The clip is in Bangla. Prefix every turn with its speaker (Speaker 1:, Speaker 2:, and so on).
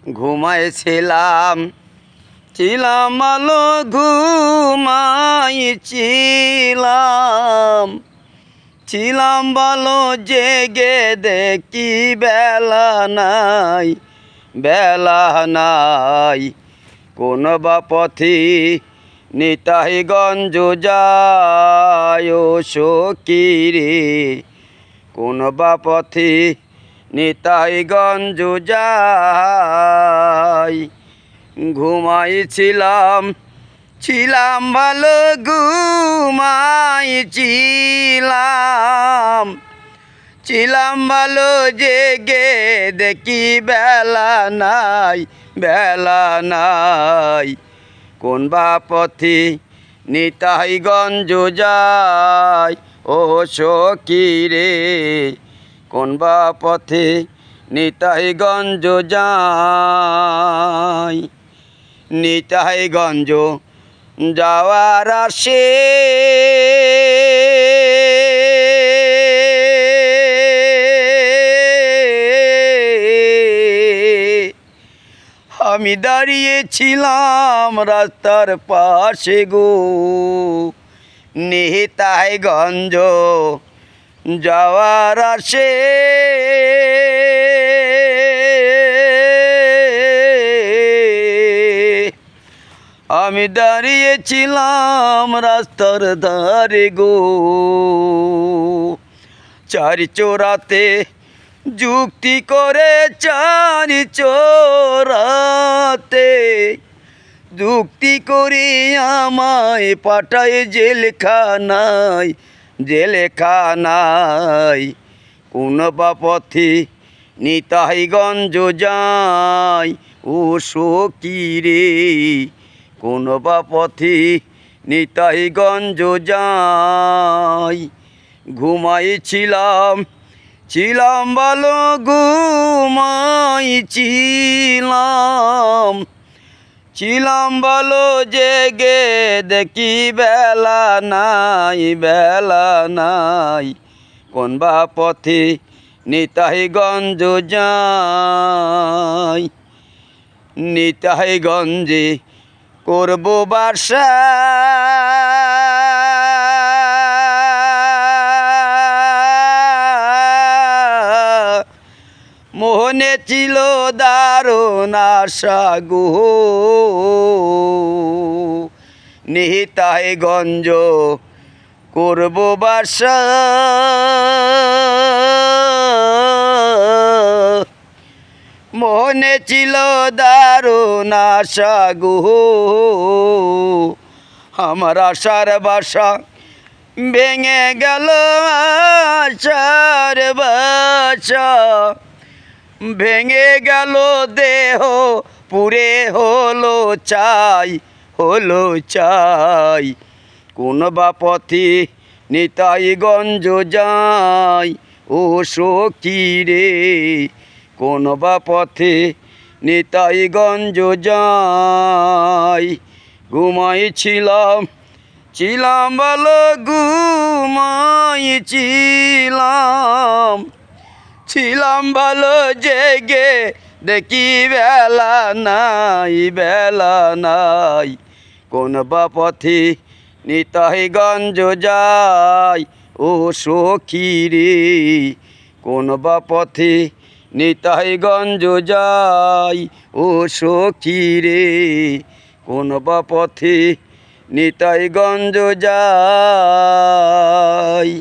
Speaker 1: ঘুমাইছিলাম ছিলাম আলো ঘুমাইছিলাম ছিলাম ভালো জেগে দেখি বেলা নাই কোন বা পথি নিতাইগঞ্জ যায় সকিরে কোন বা পথি নিতাইগঞ্জ যায় ঘুমাইছিলাম ভালো ঘুমাইছিলাম ভালো জেগে দেখি বেলা নাই কোন বা পথি নিতাইগঞ্জ যায় ও সকিরে কোন বা পথে নিতাইগঞ্জ যায় নিতাইগঞ্জ যাওয়ার আসে আমি দাঁড়িয়েছিলাম রাস্তার পাশে গো নিতাইগঞ্জ যাওয়ার আসে আমি দাঁড়িয়েছিলাম রাস্তার ধারে গো চারি চোরাতে যুক্তি করে চারি চোরাতে যুক্তি করি আমায় পাঠায় জেলখানায় কোন বা পথে নিতাইগঞ্জ যায় ও সকিরে কোন বা পথে নিতাইগঞ্জ যায় ঘুমাইছিলাম ভালো ঘুমাইছিলাম ভালো জেগে দেখি বেলা নাই কোন বা পথে নিতাইগঞ্জ যায় নিতাইগঞ্জে করব বাসা মোহনে ছিল দারুণ আশা গো নিতাইগঞ্জ করব বাসা মনে ছিল দারুণ আশা গো আমার আশার বাসা ভেঙে গেল আশার বাসা ভেঙে গেল দেহ পুরে হলো চাই কোন বা পথে নিতাইগঞ্জ যায় ও সকিরে কোন বা পথে নিতাইগঞ্জ যায় ঘুমাইছিলাম ভালো ঘুমাইছিলাম ভালো জেগে দেখি বেলা নাই কোন বা পথে নিতাইগঞ্জ যায় ও সকিরে কোন বা পথে নিতাইগঞ্জ যায় ও সকিরে কোন বা পথে নিতাইগঞ্জ যায়।